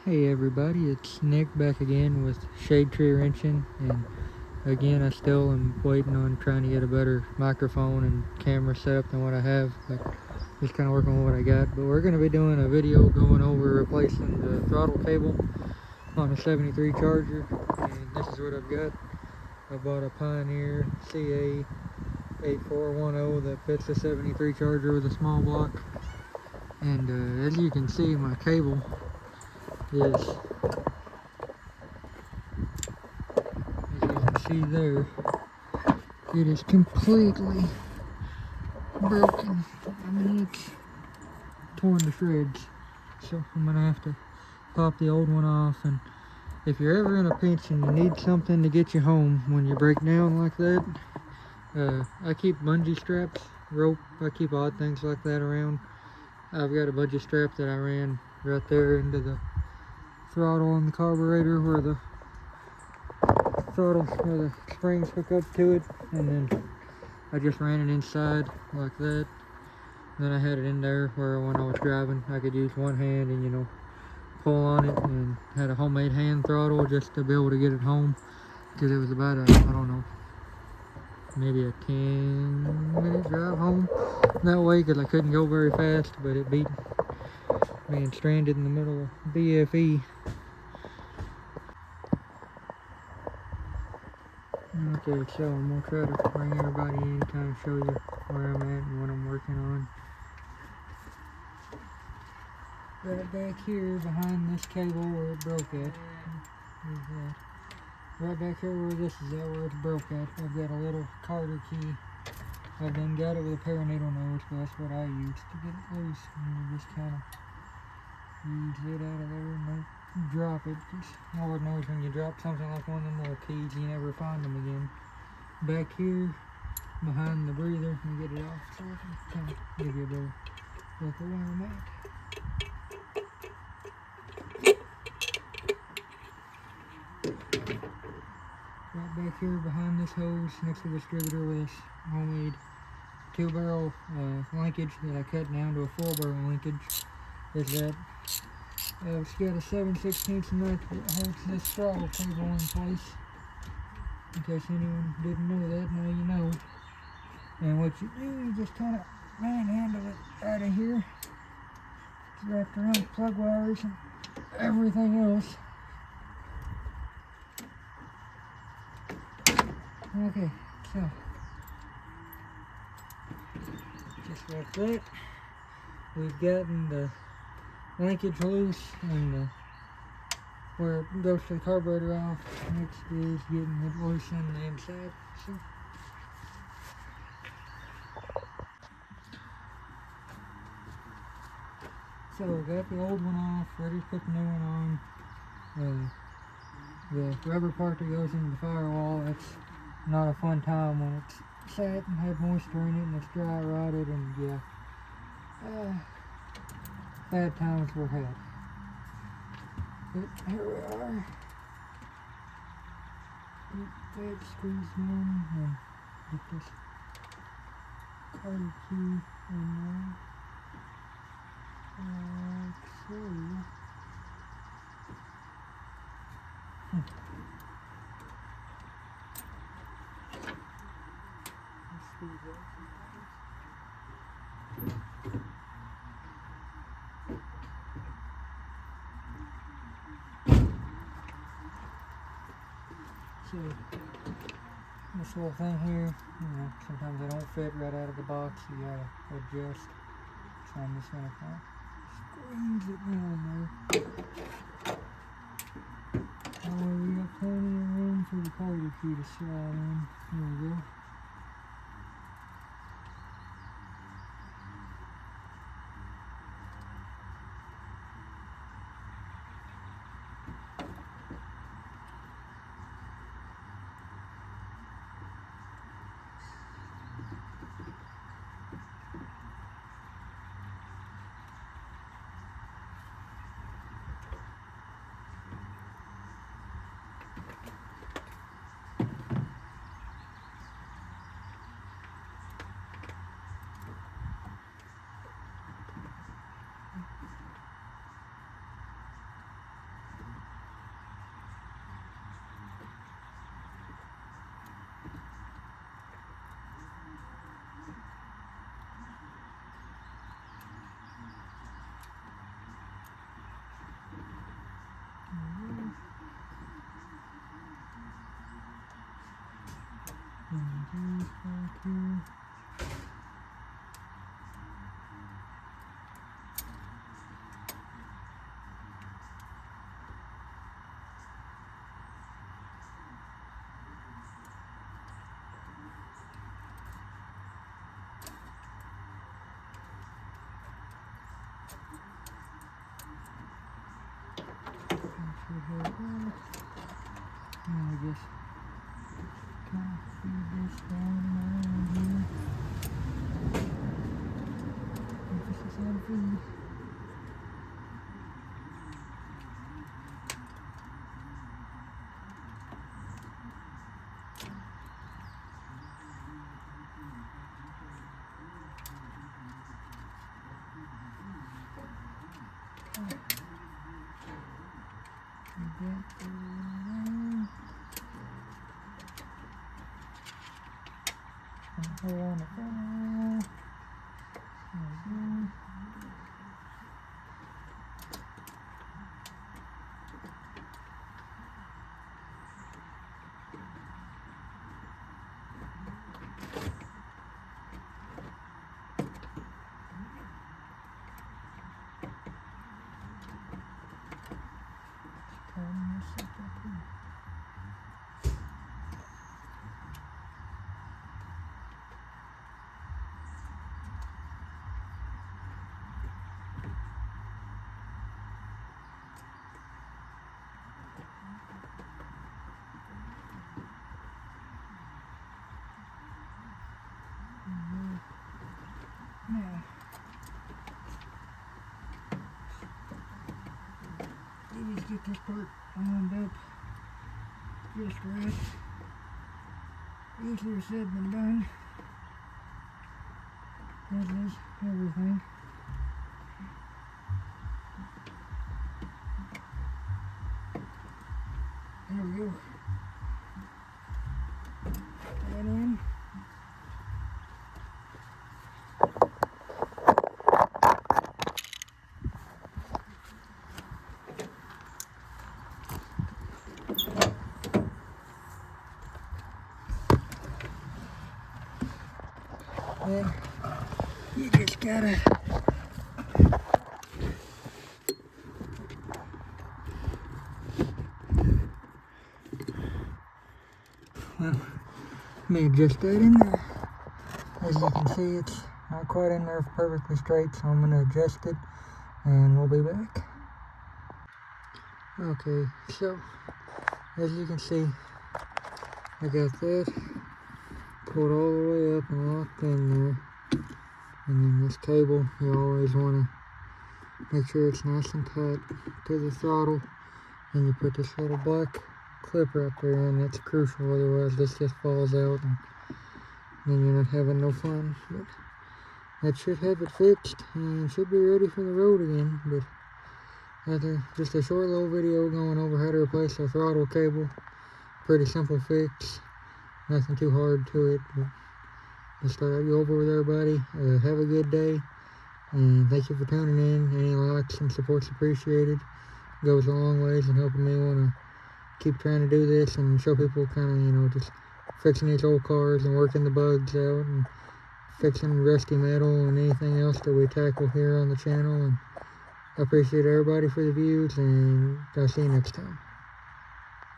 Hey everybody, it's Nick back again with Shade Tree Wrenching, and again I still am waiting on trying to get a better microphone and camera setup than what I have, but just kind of working on what I got. But we're going to be doing a video going over replacing the throttle cable on a 73 Charger, and this is what I've got. I bought a Pioneer CA 8410 that fits the 73 Charger with a small block, and as you can see, my cable is, as you can see there, it is completely broken. I mean, it's torn to shreds. So I'm gonna have to pop the old one off. And if you're ever in a pinch and you need something to get you home when you break down like that, I keep bungee straps, rope. I keep odd things like that around. I've got a bungee strap that I ran right there into the throttle on the carburetor where the springs hook up to it, and then I just ran it inside like that. And then I had it in there where when I was driving I could use one hand and, you know, pull on it, and had a homemade hand throttle just to be able to get it home, because it was about a, I don't know, maybe a 10-minute drive home that way, because I couldn't go very fast, but it beat being stranded in the middle of BFE. Okay, so I'm going to try to bring everybody in, kind of show you where I'm at and what I'm working on. Right back here behind this cable where it broke at. Right back here where this is at, where it's broke at, I've got a little Carter key. I've done got it with a pair of needle nose, but that's what I use to get it loose. And you just kind of ease it out of there and don't drop it. Because Lord knows when you drop something like one of them little keys, you never find them again. Back here, behind the breather, and get it off so I can kind of give you a better look at where I'm at. Right back here behind this hose, next to the distributor, with this homemade 2-barrel linkage that I cut down to a 4-barrel linkage, is that it's got a 7/16 nut that holds this throttle cable in place. In case anyone didn't know that, now you know. And what you do, you just kind of manhandle it out of here. It's wrapped around the plug wires and everything else. Okay, so just like that, we've gotten the linkage loose and where it goes to the carburetor off. Next is getting it loose on the inside. So we got the old one off, ready to put the new one on. The rubber part that goes into the firewall, that's not a fun time when it's sat and had moisture in it and it's dry rotted, and yeah, bad times were had. But here we are. Get that squeezed in and get this Carter key in there. Like so. So this little thing here, you know, sometimes they don't fit right out of the box, you gotta adjust. So I'm just gonna kind of squeeze it down there. That way we got plenty of room for the Carter key to slide in. There we go. back here. And I guess kind of feed this down around here. This is how to feed. Hole on the floor. There we go. Tighten this up here. Now, you just get this part lined up just right. Easier said than done. That is everything. There we go. Put that in. Then you just gotta let me adjust that in there. As you can see, it's not quite in there perfectly straight, so I'm gonna adjust it and we'll be back. Okay, so as you can see, I got that pulled all the way up and locked in there. And then this cable, you always want to make sure it's nice and tight to the throttle. And you put this little black clip right there in. That's crucial, otherwise this just falls out and then you're not having no fun. But that should have it fixed and should be ready for the road again. But just a short little video going over how to replace the throttle cable. Pretty simple fix. Nothing too hard to it, but just thought I'd go over with everybody. Have a good day, and thank you for tuning in. Any likes and support's appreciated. Goes a long ways in helping me want to keep trying to do this and show people kind of, you know, just fixing these old cars and working the bugs out and fixing rusty metal and anything else that we tackle here on the channel. And I appreciate everybody for the views, and I'll see you next time.